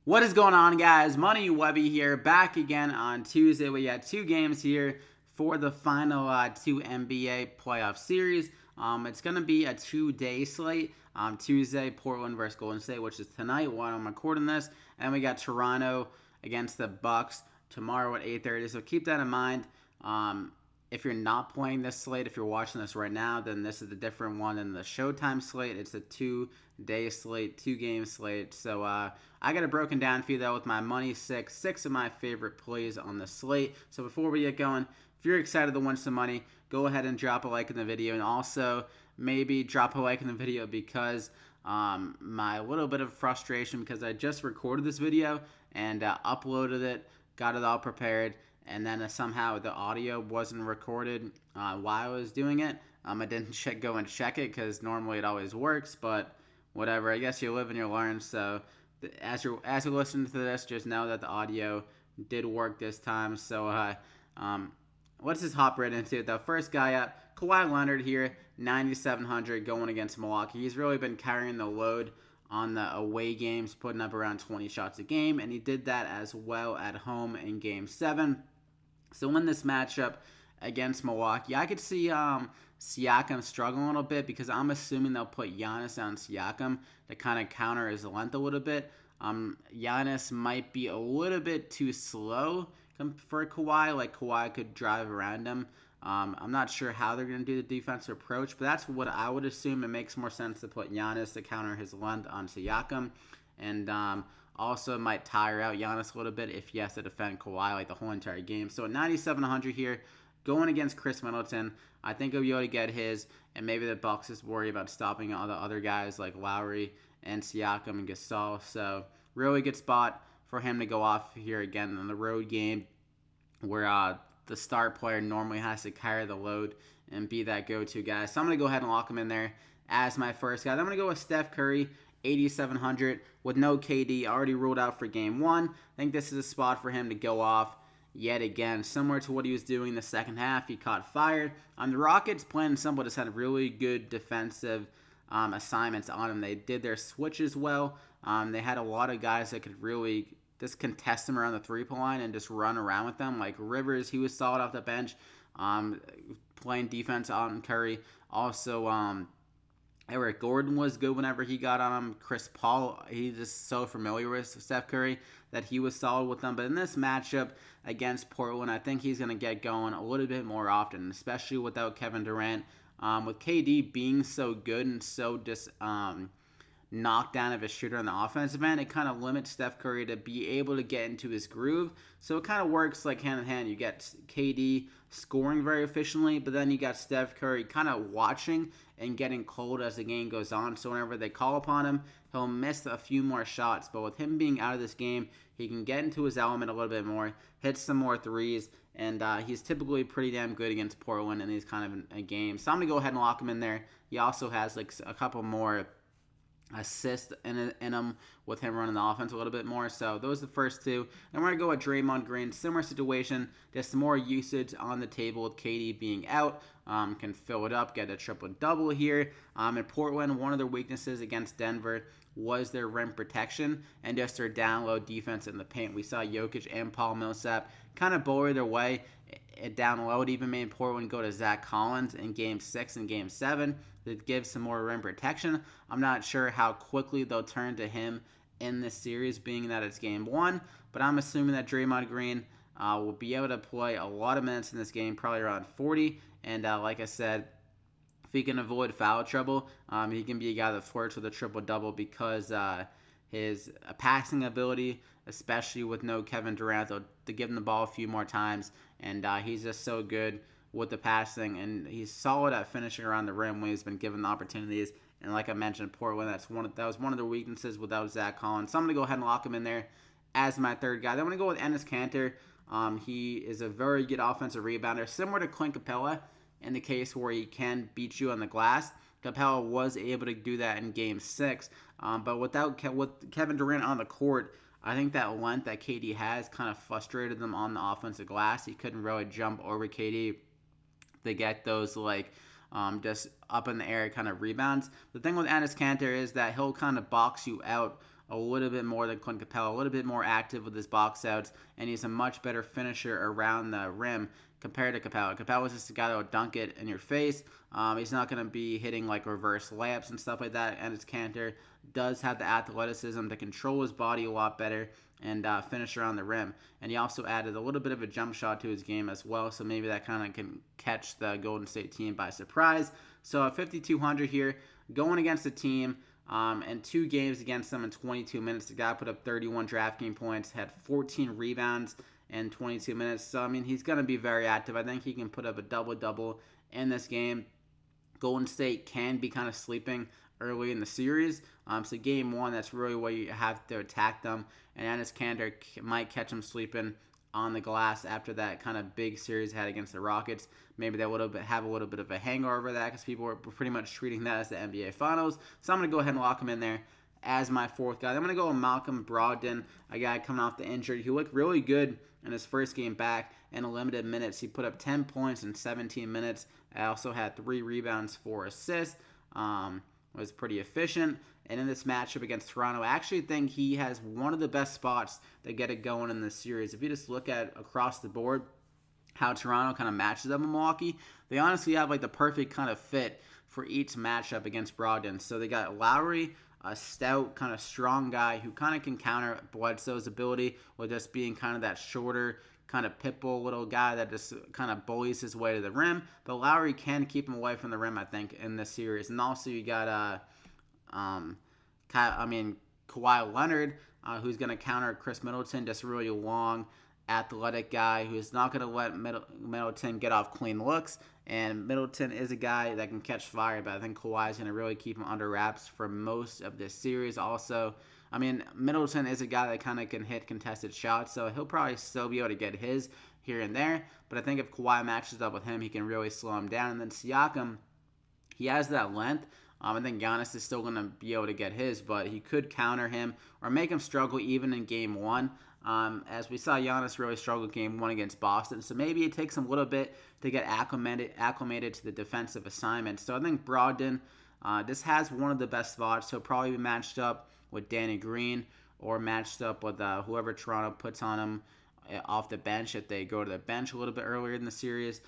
What is going on, guys? Money Webby here, back again on Tuesday. We got two games here for the final two NBA playoff series. It's going to be a 2-day slate. Tuesday, Portland versus Golden State, which is tonight while I'm recording this. And we got Toronto against the Bucks tomorrow at 8:30. So keep that in mind. If you're not playing this slate, if you're watching this right now, then this is a different one than the Showtime slate. It's a 2-day slate, 2-game slate. So I got it broken down for you, though, with my money six of my favorite plays on the slate. So before we get going, if you're excited to win some money, go ahead and drop a like in the video. And also, maybe drop a like in the video because my little bit of frustration because I just recorded this video and uploaded it, got it all prepared, and then somehow the audio wasn't recorded while I was doing it. I didn't go and check it because normally it always works, but whatever. I guess you live and you learn. So as you're listening to this, just know that the audio did work this time. So let's just hop right into it. The first guy up, KAWHI Leonard here, 9,700 going against Milwaukee. He's really been carrying the load on the away games, putting up around 20 shots a game, and he did that as well at home in Game 7. So in this matchup against Milwaukee, I could see Siakam struggling a little bit because I'm assuming they'll put Giannis on Siakam to kind of counter his length a little bit. Giannis might be a little bit too slow for Kawhi. Like Kawhi could drive around him. I'm not sure how they're going to do the defensive approach, but that's what I would assume. It makes more sense to put Giannis to counter his length on Siakam. And also might tire out Giannis a little bit if he has to defend Kawhi like the whole entire game. So at 9,700 here, going against Chris Middleton, I think he'll be able to get his, and maybe the Bucks just worry about stopping all the other guys like Lowry and Siakam and Gasol. So really good spot for him to go off here again in the road game where the star player normally has to carry the load and be that go-to guy. So I'm going to go ahead and lock him in there as my first guy. Then I'm going to go with Steph Curry, 8,700 with no KD, already ruled out for Game 1. I think this is a spot for him to go off yet again, similar to what he was doing in the second half. He caught fire. The Rockets, plain and simple, just had really good defensive assignments on him. They did their switches well. They had a lot of guys that could really just contest him around the three-point line and just run around with them. Like Rivers, he was solid off the bench, playing defense on Curry. Also, Eric Gordon was good whenever he got on him. Chris Paul, he's just so familiar with Steph Curry that he was solid with them. But in this matchup against Portland, I think he's going to get going a little bit more often, especially without Kevin Durant. With KD being so good and so just knocked down of a shooter on the offensive end, it kind of limits Steph Curry to be able to get into his groove. So it kind of works like hand in hand. You get KD scoring very efficiently, but then you got Steph Curry kind of watching and getting cold as the game goes on. So whenever they call upon him, he'll miss a few more shots. But with him being out of this game, he can get into his element a little bit more, hit some more threes, and he's typically pretty damn good against Portland in these kind of games. So I'm going to go ahead and lock him in there. He also has like a couple more assist in him with him running the offense a little bit more. So those are the first two. And we're going to go with Draymond Green. Similar situation, just more usage on the table with KD being out. Can fill it up, get a triple-double here. In Portland, one of their weaknesses against Denver was their rim protection and just their down-low defense in the paint. We saw Jokic and Paul Millsap kind of bully their way down low. It even made Portland go to Zach Collins in Game 6 and Game 7 to give some more rim protection. I'm not sure how quickly they'll turn to him in this series, being that it's Game 1, but I'm assuming that Draymond Green will be able to play a lot of minutes in this game, probably around 40, and like I said, if he can avoid foul trouble, he can be a guy that flirts with a triple-double because his passing ability, especially with no Kevin Durant, to give him the ball a few more times, and he's just so good with the passing, and he's solid at finishing around the rim when he's been given the opportunities. And like I mentioned, Portland, that was one of their weaknesses without Zach Collins. So I'm going to go ahead and lock him in there as my third guy. Then I'm going to go with ENES KANTER. He is a very good offensive rebounder, similar to Clint Capella in the case where he can beat you on the glass. Capella was able to do that in Game 6, but with Kevin Durant on the court, I think that length that KD has kind of frustrated them on the offensive glass. He couldn't really jump over KD to get those just up in the air kind of rebounds. The thing with ENES KANTER is that he'll kind of box you out a little bit more than Clint Capella, a little bit more active with his box outs, and he's a much better finisher around the rim compared to Capella. Capella's just a guy that will dunk it in your face. He's not going to be hitting like reverse layups and stuff like that. And his Kanter does have the athleticism to control his body a lot better and finish around the rim. And he also added a little bit of a jump shot to his game as well, so maybe that kind of can catch the Golden State team by surprise. So at 5,200 here, going against a team and 2 games against them in 22 minutes. The guy put up 31 DraftKings points, had 14 rebounds in 22 minutes. So, I mean, he's going to be very active. I think he can put up a double-double in this game. Golden State can be kind of sleeping early in the series. So game 1, that's really where you have to attack them. And Enes Kanter might catch them sleeping on the glass after that kind of big series had against the Rockets. Maybe they have a little bit of a hangover over that because people were pretty much treating that as the NBA Finals. So I'm going to go ahead and lock him in there as my 4th guy. I'm going to go with Malcolm Brogdon, a guy coming off the injury. He looked really good in his first game back in a limited minutes. He put up 10 points in 17 minutes. I also had 3 rebounds, 4 assists. Was pretty efficient. And in this matchup against Toronto, I actually think he has one of the best spots to get it going in this series. If you just look at across the board how Toronto kind of matches up in Milwaukee, they honestly have like the perfect kind of fit for each matchup against Brogdon. So they got Lowry, a stout, kind of strong guy who kind of can counter Bledsoe's ability with just being kind of that shorter, kind of pitbull little guy that just kind of bullies his way to the rim. But Lowry can keep him away from the rim, I think, in this series. And also you got Kawhi Leonard, who's going to counter Chris Middleton, just a really long, athletic guy who's not going to let Middleton get off clean looks. And Middleton is a guy that can catch fire, but I think Kawhi is going to really keep him under wraps for most of this series. Also, I mean, Middleton is a guy that kind of can hit contested shots, so he'll probably still be able to get his here and there. But I think if Kawhi matches up with him, he can really slow him down. And then Siakam, he has that length. I think Giannis is still going to be able to get his, but he could counter him or make him struggle even in Game 1. As we saw Giannis really struggle Game 1 against Boston. So maybe it takes him a little bit to get acclimated to the defensive assignment. So I think Brogdon, this has one of the best spots. He'll probably be matched up with Danny Green or matched up with whoever Toronto puts on him off the bench if they go to the bench a little bit earlier in the series.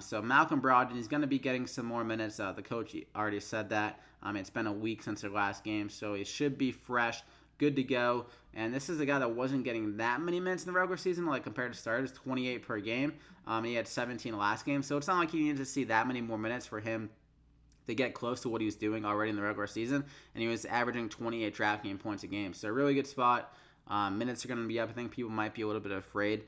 So Malcolm Brogdon is going to be getting some more minutes. The coach already said that. It's been a week since their last game, so he should be fresh, good to go. And this is a guy that wasn't getting that many minutes in the regular season, like compared to starters, 28 per game. He had 17 last game, so it's not like he needed to see that many more minutes for him to get close to what he was doing already in the regular season. And he was averaging 28 DraftKings points a game, so a really good spot. Minutes are going to be up. I think people might be a little bit afraid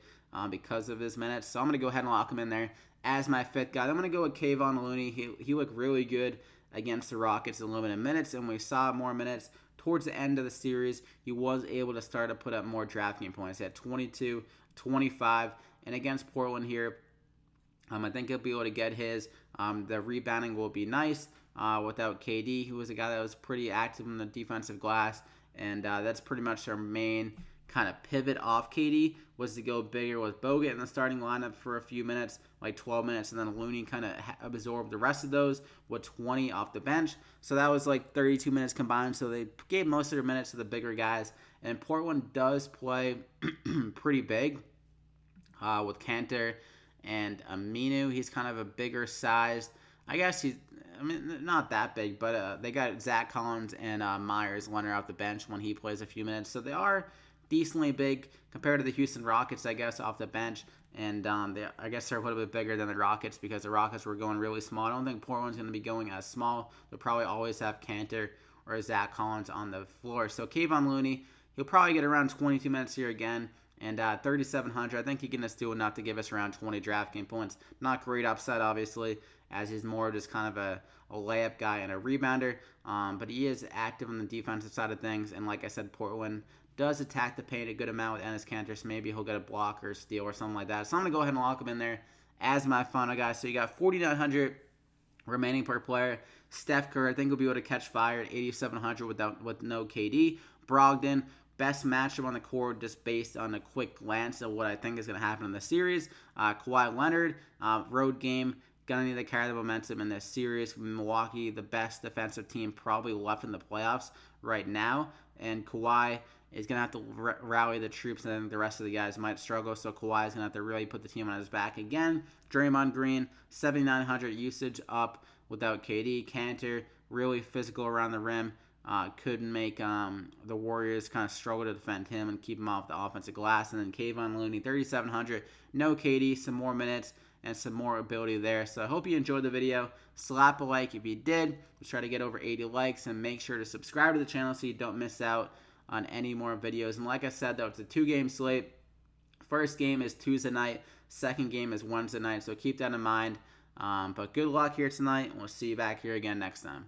because of his minutes. So I'm going to go ahead and lock him in there as my 5th guy. I'm going to go with KEVON Looney. He looked really good against the Rockets in limited minutes, and we saw more minutes towards the end of the series. He was able to start to put up more DraftKings points. He had 22, 25, and against Portland here, I think he'll be able to get his. The rebounding will be nice without KD, who was a guy that was pretty active in the defensive glass. And that's pretty much their main kind of pivot off KD was to go bigger with Bogut in the starting lineup for a few minutes, like 12 minutes, and then Looney kind of absorbed the rest of those with 20 off the bench. So that was like 32 minutes combined. So they gave most of their minutes to the bigger guys. And Portland does play pretty big with KANTER and Aminu. He's kind of a bigger sized. I guess not that big, but they got Zach Collins and Myers Leonard off the bench when he plays a few minutes. So they are decently big compared to the Houston Rockets, I guess, off the bench. And I guess they're a little bit bigger than the Rockets because the Rockets were going really small. I don't think Portland's going to be going as small. They'll probably always have KANTER or Zach Collins on the floor. So KEVON Looney, he'll probably get around 22 minutes here again. And 3,700, I think he can just do enough to give us around 20 DraftKings points. Not great upside, obviously, as he's more just kind of a layup guy and a rebounder. But he is active on the defensive side of things. And like I said, Portland does attack the paint a good amount with Enes Kanter, so maybe he'll get a block or a steal or something like that. So I'm going to go ahead and lock him in there as my final guy. So you got 4,900 remaining per player. Steph Curry, I think, will be able to catch fire at 8,700 with no KD. Brogdon, best matchup on the court just based on a quick glance of what I think is going to happen in the series. Kawhi Leonard, road game, going to need to carry the momentum in this series. Milwaukee, the best defensive team probably left in the playoffs right now. And Kawhi is going to have to rally the troops, and then the rest of the guys might struggle. So Kawhi is going to have to really put the team on his back again. Draymond Green, 7,900 usage up without KD. KANTER, really physical around the rim. Could make the Warriors kind of struggle to defend him and keep him off the offensive glass. And then KEVON, LOONEY, 3,700. No KD, some more minutes and some more ability there. So I hope you enjoyed the video. Slap a like if you did. Let's try to get over 80 likes, and make sure to subscribe to the channel so you don't miss out on any more videos. And like I said, though, it's a 2-game slate. First game is Tuesday night. Second game is Wednesday night. So keep that in mind. But good luck here tonight, and we'll see you back here again next time.